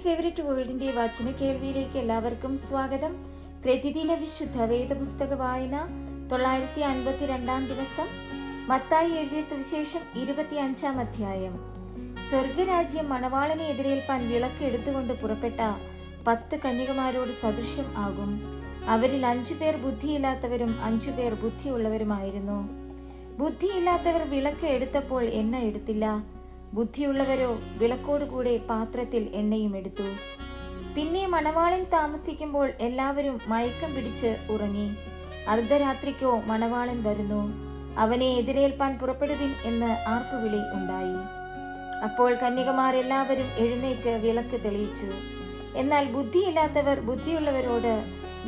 Favourite വേൾഡിന്റെ വചന കേൾവിയിലേക്ക് എല്ലാവർക്കും സ്വാഗതം. പ്രതിദിന വിശുദ്ധ വേദപുസ്തക വായന 952 ദിവസം. മത്തായി എഴുതിയ സുവിശേഷം 25 അധ്യായം. സ്വർഗരാജ്യം മണവാളനെ എതിരേൽപ്പാൻ വിളക്ക് എടുത്തുകൊണ്ട് പുറപ്പെട്ട 10 കന്യകമാരോട് സദൃശ്യം ആകും. അവരിൽ 5 പേർ ബുദ്ധിയില്ലാത്തവരും 5 പേർ ബുദ്ധിയുള്ളവരുമായിരുന്നു. ബുദ്ധിയില്ലാത്തവർ വിളക്ക് എടുത്തപ്പോൾ എണ്ണ എടുത്തില്ല. ബുദ്ധിയുള്ളവരോ വിളക്കോടുകൂടെ പാത്രത്തിൽ എണ്ണയും എടുത്തു. പിന്നെ മണവാളൻ താമസിക്കുമ്പോൾ എല്ലാവരും മയക്കം പിടിച്ച് ഉറങ്ങി. അർദ്ധരാത്രിക്കോ മണവാളൻ വരുന്നു, അവനെ എതിരേൽപ്പാൻ പുറപ്പെടുവിൻ എന്ന് ആർപ്പുവിളി ഉണ്ടായി. അപ്പോൾ കന്യകമാർ എല്ലാവരും എഴുന്നേറ്റ് വിളക്ക് തെളിയിച്ചു. എന്നാൽ ബുദ്ധിയില്ലാത്തവർ ബുദ്ധിയുള്ളവരോട്,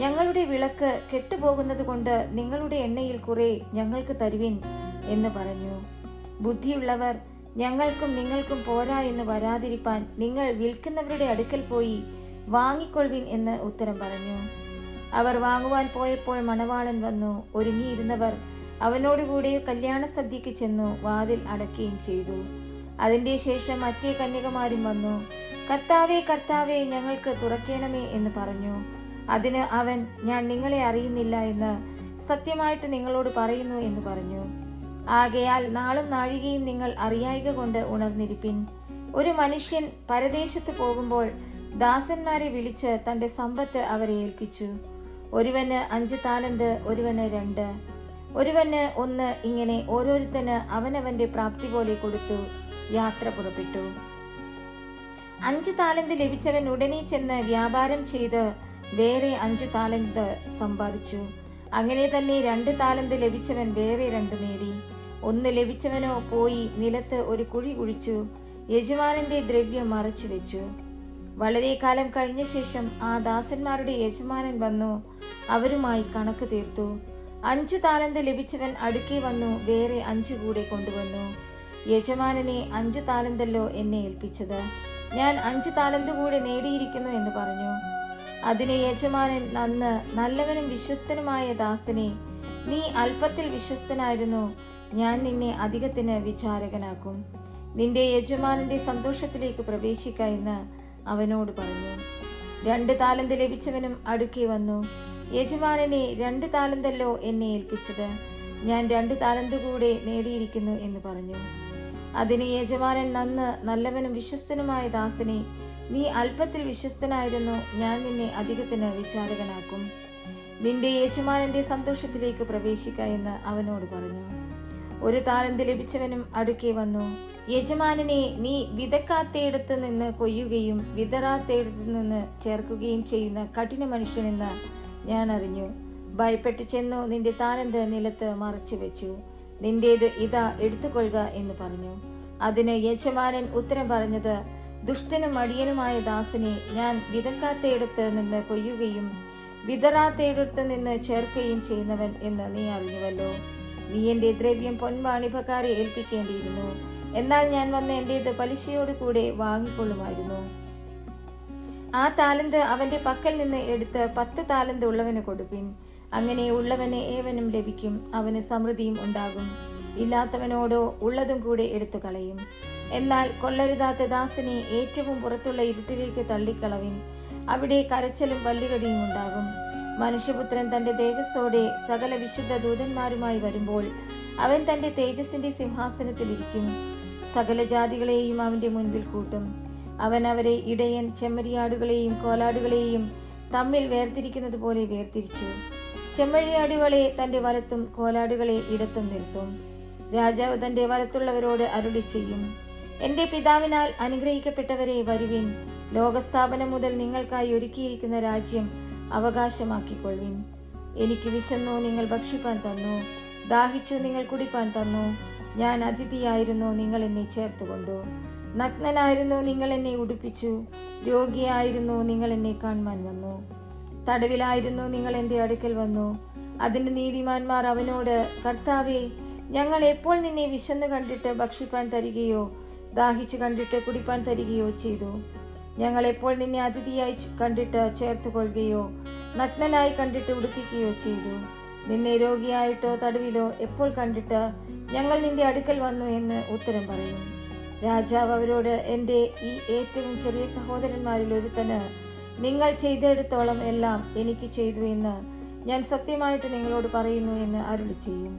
ഞങ്ങളുടെ വിളക്ക് കെട്ടുപോകുന്നത് കൊണ്ട് നിങ്ങളുടെ എണ്ണയിൽ കുറെ ഞങ്ങൾക്ക് തരുവിൻ എന്ന് പറഞ്ഞു. ബുദ്ധിയുള്ളവർ, ഞങ്ങൾക്കും നിങ്ങൾക്കും പോരാ എന്ന് വരാതിരിപ്പാൻ നിങ്ങൾ വിൽക്കുന്നവരുടെ അടുക്കൽ പോയി വാങ്ങിക്കൊള്ളുവിൻ എന്ന് ഉത്തരം പറഞ്ഞു. അവർ വാങ്ങുവാൻ പോയപ്പോൾ മണവാളൻ വന്നു. ഒരുങ്ങിയിരുന്നവർ അവനോടുകൂടി കല്യാണ സദ്യക്ക് ചെന്നു വാതിൽ അടയ്ക്കുകയും ചെയ്തു. അതിന്റെ ശേഷം മറ്റേ കന്യകമാരും വന്നു. കർത്താവേ, കർത്താവേ, ഞങ്ങൾക്ക് തുറക്കേണമേ എന്ന് പറഞ്ഞു. അതിന് അവൻ, ഞാൻ നിങ്ങളെ അറിയുന്നില്ല എന്ന് സത്യമായിട്ട് നിങ്ങളോട് പറയുന്നു എന്ന് പറഞ്ഞു. ആകയാൽ നാളും നാഴികയും നിങ്ങൾ അറിയായിക കൊണ്ട് ഉണർന്നിരിപ്പിൻ. ഒരു മനുഷ്യൻ പരദേശത്ത് പോകുമ്പോൾ ദാസന്മാരെ വിളിച്ച് തന്റെ സമ്പത്ത് അവരെ ഏൽപ്പിച്ചു. ഒരുവന് 5 താലന്ത്, ഒരുവന് 2, ഒരുവന് 1, ഇങ്ങനെ ഓരോരുത്തന് അവനവന്റെ പ്രാപ്തി പോലെ കൊടുത്തു യാത്ര പുറപ്പെട്ടു. 5 താലന്ത് ലഭിച്ചവൻ ഉടനെ ചെന്ന് വ്യാപാരം ചെയ്ത് വേറെ 5 താലന്ത് സമ്പാദിച്ചു. അങ്ങനെ തന്നെ 2 താലന്ത് ലഭിച്ചവൻ വേറെ 2 നേടി. 1 ലഭിച്ചവനോ പോയി നിലത്ത് ഒരു കുഴി കുഴിച്ചു യജമാനന്റെ ദ്രവ്യം മറച്ചു വെച്ചു. വളരെ കാലം കഴിഞ്ഞ ശേഷം ആ ദാസന്മാരുടെ യജമാനൻ വന്നു അവരുമായി കണക്ക് തീർത്തു. 5 താലന്ത് ലഭിച്ചവൻ അടുക്കെ വന്നു വേറെ 5 കൂടെ കൊണ്ടുവന്നു. യജമാനനെ 5 താലന്തല്ലോ എന്നെ ഏൽപ്പിച്ചത്, ഞാൻ 5 താലന്ത് കൂടെ നേടിയിരിക്കുന്നു എന്ന് പറഞ്ഞു. അതിന് യജമാനൻ, നല്ലവനും വിശ്വസ്തനുമായ ദാസനെ, നീ അല്പത്തിൽ വിശ്വസ്തനായിരുന്നു, ഞാൻ നിന്നെ അധികത്തിന് വിചാരകനാക്കും. നിന്റെ യജമാനന്റെ സന്തോഷത്തിലേക്ക് പ്രവേശിക്ക എന്ന് അവനോട് പറഞ്ഞു. 2 താലന്ത് ലഭിച്ചവനും അടുക്കെ വന്നു. യജമാനനെ, 2 താലന്തല്ലോ എന്നെ ഏൽപ്പിച്ചത്, ഞാൻ 2 താലന്ത് കൂടെ നേടിയിരിക്കുന്നു എന്ന് പറഞ്ഞു. അതിന് യജമാനൻ, നല്ലവനും വിശ്വസ്തനുമായ ദാസനെ, നീ അല്പത്തിൽ വിശ്വസ്തനായിരുന്നു, ഞാൻ നിന്നെ അധികത്തിന് വിചാരകനാക്കും. നിന്റെ യജമാനന്റെ സന്തോഷത്തിലേക്ക് പ്രവേശിക്ക എന്ന് അവനോട് പറഞ്ഞു. 1 താലന്ത് ലഭിച്ചവനും അടുക്കെ വന്നു. യജമാനനെ, നീ വിതക്കാത്തേടത്ത് നിന്ന് കൊയ്യുകയും വിതറാത്തേടത്ത് നിന്ന് ചേർക്കുകയും ചെയ്യുന്ന കഠിന മനുഷ്യനെന്ന് ഞാൻ അറിഞ്ഞു. ഭയപ്പെട്ടു ചെന്നു നിന്റെ താലന്ത് നിലത്ത് മറച്ചു വെച്ചു. നിന്റേത് ഇതാ, എടുത്തുകൊള്ളുക എന്ന് പറഞ്ഞു. അതിന് യജമാനൻ ഉത്തരം പറഞ്ഞത്, ദുഷ്ടനും മടിയനുമായ ദാസനെ, ഞാൻ വിതക്കാത്തേടത്ത് നിന്ന് കൊയ്യുകയും വിതറാത്തേടത്ത് നിന്ന് ചേർക്കുകയും ചെയ്യുന്നവൻ എന്ന് നീ അറിഞ്ഞുവല്ലോ. നീ എന്റെ ദ്രവ്യം പൊൻവാണിഭക്കാരെ ഏൽപ്പിക്കേണ്ടിയിരുന്നു, എന്നാൽ ഞാൻ വന്ന് എന്റേത് പലിശയോട് കൂടെ വാങ്ങിക്കൊള്ളുമായിരുന്നു. ആ താലന്ത് അവന്റെ പക്കൽ നിന്ന് എടുത്ത് 10 താലന്ത് ഉള്ളവന് കൊടുപ്പിൻ. അങ്ങനെ ഉള്ളവന് ഏവനും ലഭിക്കും, അവന് സമൃദ്ധിയും ഉണ്ടാകും. ഇല്ലാത്തവനോടോ ഉള്ളതും കൂടെ എടുത്തു കളയും. എന്നാൽ കൊള്ളരുതാത്ത ദാസനെ ഏറ്റവും പുറത്തുള്ള ഇരുട്ടിലേക്ക് തള്ളിക്കളവിൻ, അവിടെ കരച്ചലും പല്ലുകടിയും ഉണ്ടാകും. മനുഷ്യപുത്രൻ തന്റെ തേജസ്സോടെ സകല വിശുദ്ധ ദൂതന്മാരുമായി വരുമ്പോൾ അവൻ തന്റെ തേജസ്സിന്റെ സിംഹാസനത്തിൽ ഇരിക്കും. സകല ജാതികളെയും അവന്റെ മുൻപിൽ കൂട്ടും. അവൻ അവരെ ഇടയൻ ചെമ്മരിയാടുകളെയും കോലാടുകളെയും തമ്മിൽ വേർതിരിക്കുന്നത് പോലെ വേർതിരിച്ചു. ചെമ്മരിയാടുകളെ തന്റെ വലത്തും കോലാടുകളെ ഇടത്തും നിർത്തും. രാജാവ് തന്റെ വലത്തുള്ളവരോട് അരുളി ചെയ്യും, എന്റെ പിതാവിനാൽ അനുഗ്രഹിക്കപ്പെട്ടവരെ, വരുവിൻ, ലോകസ്ഥാപനം മുതൽ നിങ്ങൾക്കായി ഒരുക്കിയിരിക്കുന്ന രാജ്യം അവകാശമാക്കിക്കൊള്ളുവിൻ. എനിക്ക് വിശന്നു, നിങ്ങൾ ഭക്ഷിപ്പാൻ തന്നു, ദാഹിച്ചു, നിങ്ങൾ കുടിപ്പാൻ തന്നു. ഞാൻ അതിഥിയായിരുന്നു, നിങ്ങൾ എന്നെ ചേർത്തുകൊണ്ടു. നഗ്നനായിരുന്നു, നിങ്ങൾ എന്നെ ഉടുപ്പിച്ചു. രോഗിയായിരുന്നു, നിങ്ങൾ എന്നെ കാണുവാൻ വന്നു. തടവിലായിരുന്നു, നിങ്ങൾ എന്റെ അടുക്കൽ വന്നു. അതിന് നീതിമാന്മാർ അവനോട്, കർത്താവേ, ഞങ്ങൾ എപ്പോൾ നിന്നെ വിശന്നു കണ്ടിട്ട് ഭക്ഷിപ്പാൻ തരികയോ ദാഹിച്ചു കണ്ടിട്ട് കുടിപ്പാൻ തരികയോ ചെയ്തു? ഞങ്ങൾ എപ്പോൾ നിന്നെ അതിഥിയായി കണ്ടിട്ട് ചേർത്തുകൊള്ളുകയോ നഗ്നനായി കണ്ടിട്ട് ഉടുപ്പിക്കുകയോ ചെയ്തു? നിന്നെ രോഗിയായിട്ടോ തടവിലോ എപ്പോൾ കണ്ടിട്ട് ഞങ്ങൾ നിന്റെ അടുക്കൽ വന്നു എന്ന് ഉത്തരം പറയും. രാജാവ് അവരോട്, എൻ്റെ ഈ ഏറ്റവും ചെറിയ സഹോദരന്മാരിൽ ഒരുത്തന് നിങ്ങൾ ചെയ്തെടുത്തോളം എല്ലാം എനിക്ക് ചെയ്തു എന്ന് ഞാൻ സത്യമായിട്ട് നിങ്ങളോട് പറയുന്നു എന്ന് അരുളി ചെയ്യും.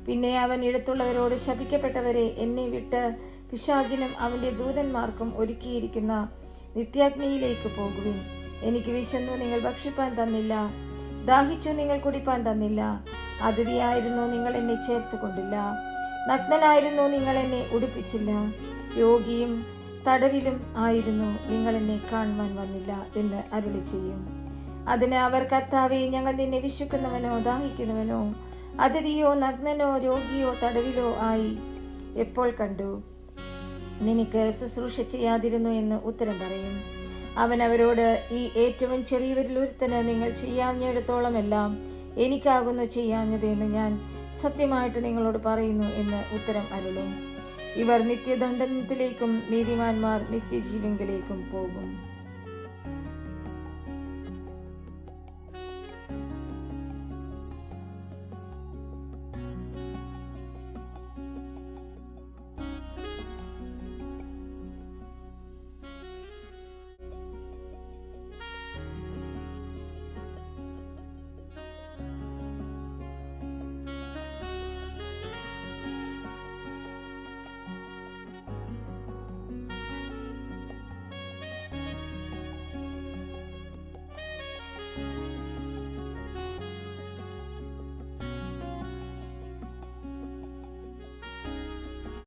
പിന്നെ അവൻ ഇടത്തുള്ളവരോട്, ശപിക്കപ്പെട്ടവരെ, എന്നെ വിട്ട് പിശാചിനും അവന്റെ ദൂതന്മാർക്കും ഒരുക്കിയിരിക്കുന്ന നിത്യാഗ്നിയിലേക്ക് പോകുവിൻ. എനിക്ക് വിശന്നു, നിങ്ങൾ ഭക്ഷിപ്പാൻ തന്നില്ല; ദാഹിച്ചു, നിങ്ങൾ കുടിപ്പാൻ തന്നില്ല; അതിഥിയായിരുന്നു, നിങ്ങൾ എന്നെ ചേർത്ത് കൊണ്ടില്ല; നഗ്നനായിരുന്നു, നിങ്ങൾ എന്നെ ഉടുപ്പിച്ചില്ല; രോഗിയും തടവിലും ആയിരുന്നു, നിങ്ങൾ എന്നെ കാണുവാൻ വന്നില്ല എന്ന് അരുളി ചെയ്യും. അതിന് അവർ, കർത്താവേ, ഞങ്ങൾ നിന്നെ വിശക്കുന്നവനോ ദാഹിക്കുന്നവനോ അതിഥിയോ നഗ്നനോ രോഗിയോ തടവിലോ ആയി എപ്പോൾ കണ്ടു? നിനക്ക് ശുശ്രൂഷ ചെയ്യാതിരുന്നു എന്ന് ഉത്തരം പറയും. അവൻ അവരോട്, ഈ ഏറ്റവും ചെറിയവരിൽ ഒരുത്തന് നിങ്ങൾ ചെയ്യാഞ്ഞിടത്തോളം എല്ലാം എനിക്കാകുന്നു ചെയ്യാഞ്ഞത് എന്ന് ഞാൻ സത്യമായിട്ട് നിങ്ങളോട് പറയുന്നു എന്ന് ഉത്തരം അരുളും. ഇവർ നിത്യദണ്ഡനത്തിലേക്കും നീതിമാന്മാർ നിത്യജീവങ്കിലേക്കും പോകും.